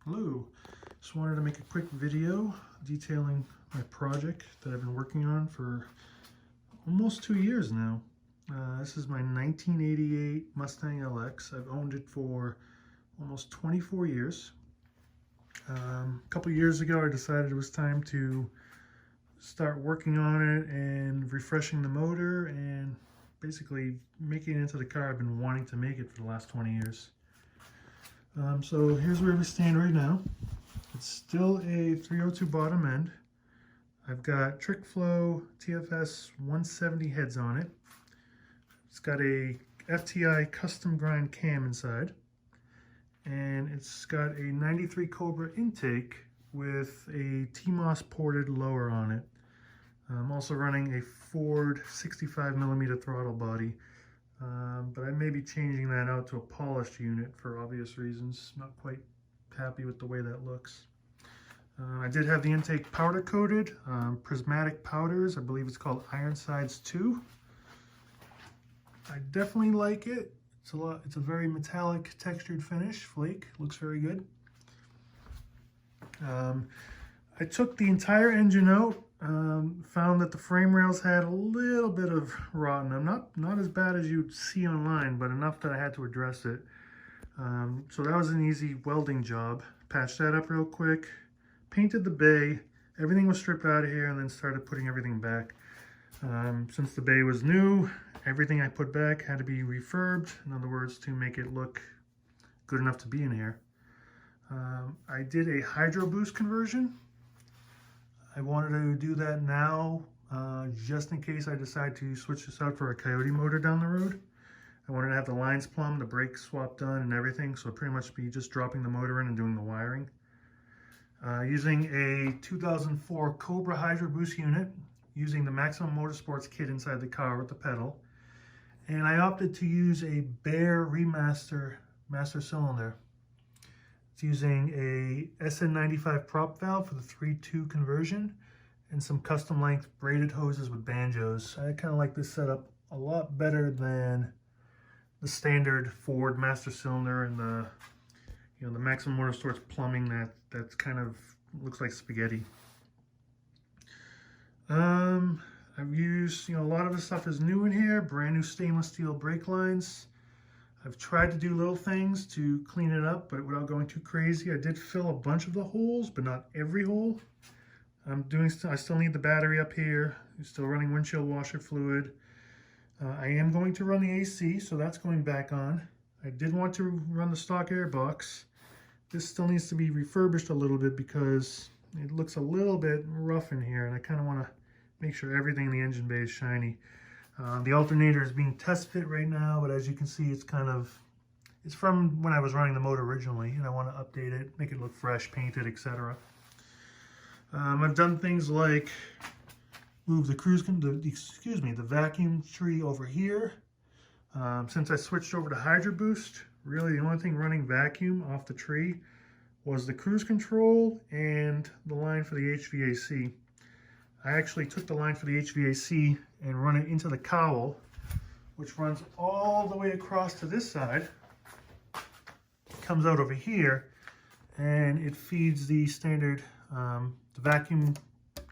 Hello, just wanted to make a quick video detailing my project that I've been working on for almost 2 years now. This is my 1988 Mustang LX. I've owned it for almost 24 years. A couple years ago I decided it was time to start working on it and refreshing the motor and basically making it into the car I've been wanting to make it for the last 20 years. So here's where we stand right now. It's still a 302 bottom end. I've got Trick Flow TFS 170 heads on it. It's got a FTI custom grind cam inside. And it's got a 93 Cobra intake with a TMOS ported lower on it. I'm also running a Ford 65mm throttle body. But I may be changing that out to a polished unit for obvious reasons. Not quite happy with the way that looks. I did have the intake powder coated, prismatic powders. I believe it's called Ironsides 2. I definitely like it. It's a very metallic textured finish, flake, looks very good. I took the entire engine out, found that the frame rails had a little bit of rot in them. Not as bad as you'd see online, but enough that I had to address it. So that was an easy welding job. Patched that up real quick, painted the bay, everything was stripped out of here, and then started putting everything back. Since the bay was new, everything I put back had to be refurbed, in other words, to make it look good enough to be in here. I did a Hydroboost conversion. I wanted to do that now, just in case I decide to switch this out for a Coyote motor down the road. I wanted to have the lines plumbed, the brakes swapped done, and everything, so pretty much be just dropping the motor in and doing the wiring. Using a 2004 Cobra Hydroboost unit, using the Maximum Motorsports kit inside the car with the pedal, and I opted to use a Bear Remaster master cylinder. It's using a SN95 prop valve for the 3.2 conversion and some custom length braided hoses with banjos. I kind of like this setup a lot better than the standard Ford master cylinder and the Maximum Motorsports plumbing that's kind of looks like spaghetti. I've used, a lot of the stuff is new in here, brand new stainless steel brake lines. I've tried to do little things to clean it up, but without going too crazy. I did fill a bunch of the holes, but not every hole. I still need the battery up here. I'm still running windshield washer fluid. I am going to run the AC, so that's going back on. I did want to run the stock air box. This still needs to be refurbished a little bit because it looks a little bit rough in here, and I kind of want to make sure everything in the engine bay is shiny. The alternator is being test fit right now, but as you can see, it's from when I was running the motor originally, and I want to update it, make it look fresh, painted, etc. I've done things like move the vacuum tree over here. Since I switched over to Hydroboost, really the only thing running vacuum off the tree was the cruise control and the line for the HVAC. I actually took the line for the HVAC and run it into the cowl, which runs all the way across to this side, comes out over here, and it feeds the standard the vacuum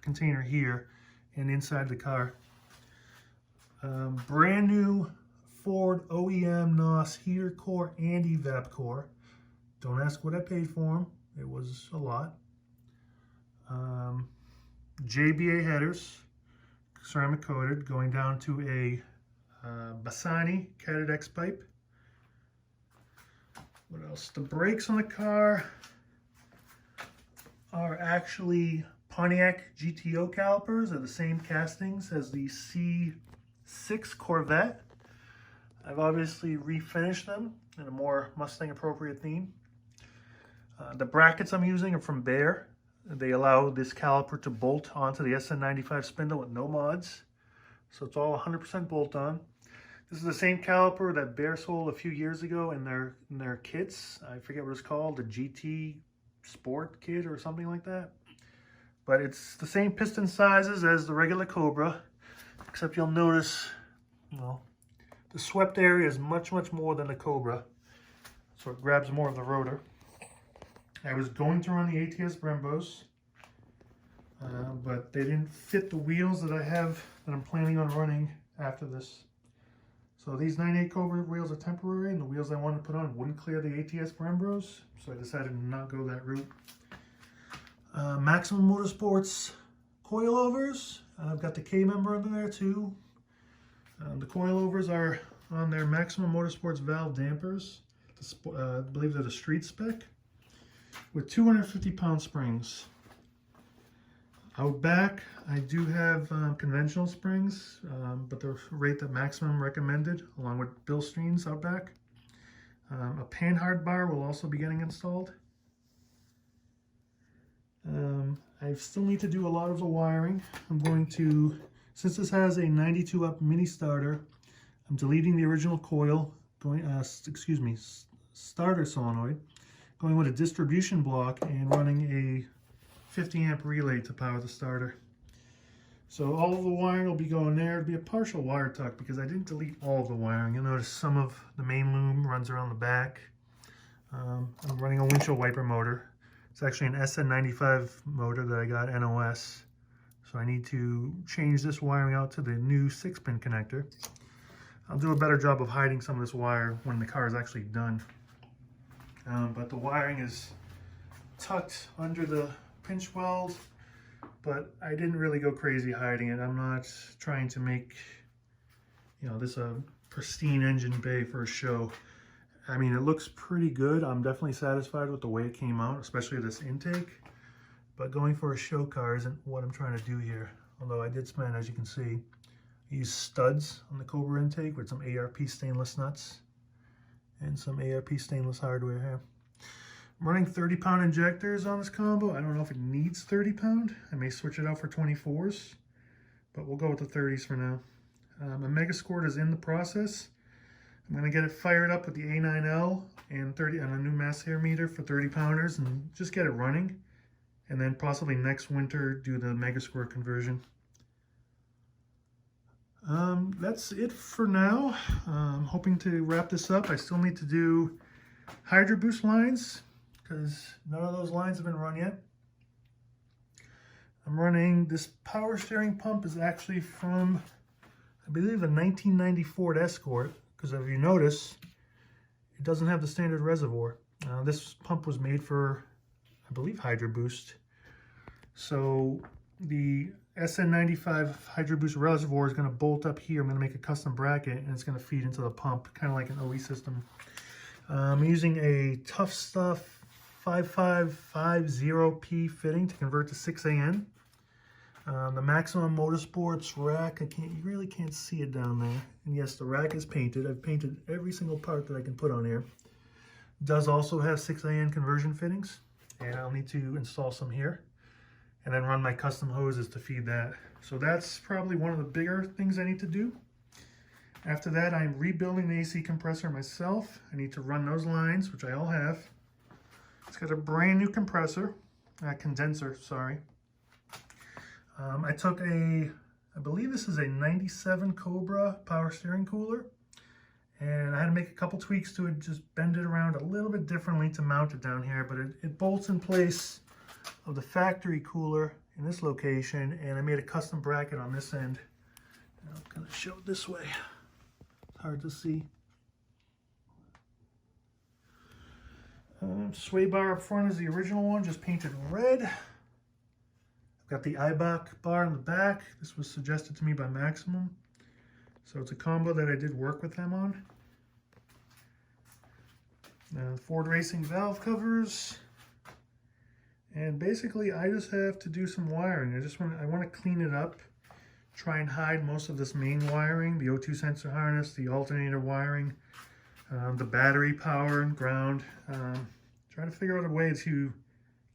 container here and inside the car. Brand new Ford OEM NOS heater core and evap core. Don't ask what I paid for them. It was a lot. JBA headers, ceramic coated, going down to a Bassani Cadet X pipe. What else? The brakes on the car are actually Pontiac GTO calipers. They're the same castings as the C6 Corvette. I've obviously refinished them in a more Mustang appropriate theme. The brackets I'm using are from Bear. They allow this caliper to bolt onto the SN95 spindle with no mods. So it's all 100% bolt on. This is the same caliper that Bear sold a few years ago in their kits. I forget what it's called, the GT Sport kit or something like that. But it's the same piston sizes as the regular Cobra, except you'll notice, the swept area is much more than the Cobra. So it grabs more of the rotor. I was going to run the ATS Brembos, but they didn't fit the wheels that I have that I'm planning on running after this. So these 98 Cobra wheels are temporary, and the wheels I wanted to put on wouldn't clear the ATS Brembos, so I decided to not go that route. Maximum Motorsports coilovers. I've got the K member under there too. The coilovers are on their Maximum Motorsports valve dampers. I believe they're the street spec with 250 pound springs. Out back, I do have conventional springs, but the rate that Maximum recommended, along with Bilstein's out back. A panhard bar will also be getting installed. I still need to do a lot of the wiring. I'm going to, since this has a 92 up mini starter, I'm deleting the original coil, starter solenoid, going with a distribution block and running a 50 amp relay to power the starter. So all of the wiring will be going there. It'll be a partial wire tuck because I didn't delete all of the wiring. You'll notice some of the main loom runs around the back. I'm running a windshield wiper motor. It's actually an SN95 motor that I got NOS. So I need to change this wiring out to the new 6-pin connector. I'll do a better job of hiding some of this wire when the car is actually done. But the wiring is tucked under the pinch weld, but I didn't really go crazy hiding it. I'm not trying to make, this a pristine engine bay for a show. I mean, it looks pretty good. I'm definitely satisfied with the way it came out, especially this intake. But going for a show car isn't what I'm trying to do here. Although I did spend, as you can see, use studs on the Cobra intake with some ARP stainless nuts and some ARP stainless hardware here. I'm running 30 pound injectors on this combo. I don't know if it needs 30 pound. I may switch it out for 24s, but we'll go with the 30s for now. A Mega Squirt is in the process. I'm going to get it fired up with the A9L and a new mass air meter for 30 pounders and just get it running. And then possibly next winter do the Mega Squirt conversion. That's it for now. I'm hoping to wrap this up. I still need to do Hydroboost lines because none of those lines have been run yet. I'm running this power steering pump is actually from, I believe, a 1990 Ford Escort. Because if you notice, it doesn't have the standard reservoir. This pump was made for, I believe, Hydroboost. So the SN95 Hydroboost reservoir is going to bolt up here. I'm going to make a custom bracket, and it's going to feed into the pump, kind of like an OE system. I'm using a Tough Stuff 5550P fitting to convert to 6AN. The Maximum Motorsports rack, you really can't see it down there. And yes, the rack is painted. I've painted every single part that I can put on here. It does also have 6AN conversion fittings, and I'll need to install some here. And then run my custom hoses to feed that. So that's probably one of the bigger things I need to do. After that, I'm rebuilding the AC compressor myself. I need to run those lines, which I all have. It's got a brand new condenser, sorry. I took I believe this is a 97 Cobra power steering cooler, and I had to make a couple tweaks to it, just bend it around a little bit differently to mount it down here, but it bolts in place of the factory cooler in this location, and I made a custom bracket on this end. And I'm going to show it this way. It's hard to see. Sway bar up front is the original one, just painted red. Got the Eibach bar in the back. This was suggested to me by Maximum. So it's a combo that I did work with them on. Ford Racing valve covers. And basically I just have to do some wiring. I want to clean it up. Try and hide most of this main wiring, the O2 sensor harness, the alternator wiring, the battery power and ground. Try to figure out a way to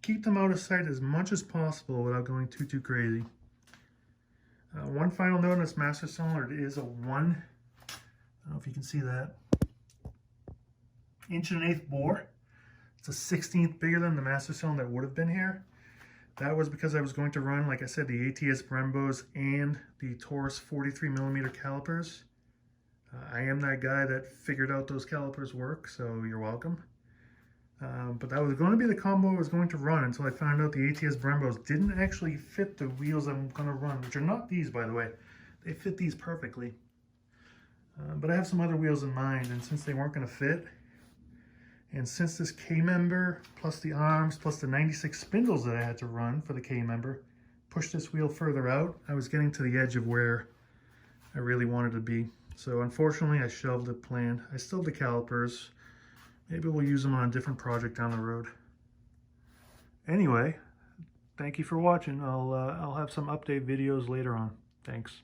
keep them out of sight as much as possible without going too crazy. One final note on this master cylinder, it is a 1, I don't know if you can see that, 1.125" bore. It's a 16th bigger than the master cylinder that would have been here. That was because I was going to run, like I said, the ATS Brembos and the Taurus 43mm calipers. I am that guy that figured out those calipers work, so you're welcome. But that was going to be the combo I was going to run until I found out the ATS Brembos didn't actually fit the wheels I'm going to run, which are not these, by the way. They fit these perfectly. But I have some other wheels in mind, and since they weren't going to fit, and since this K-member, plus the arms, plus the 96 spindles that I had to run for the K-member, pushed this wheel further out, I was getting to the edge of where I really wanted to be. So unfortunately, I shelved the plan. I still have the calipers. Maybe we'll use them on a different project down the road. Anyway, thank you for watching. I'll have some update videos later on. Thanks.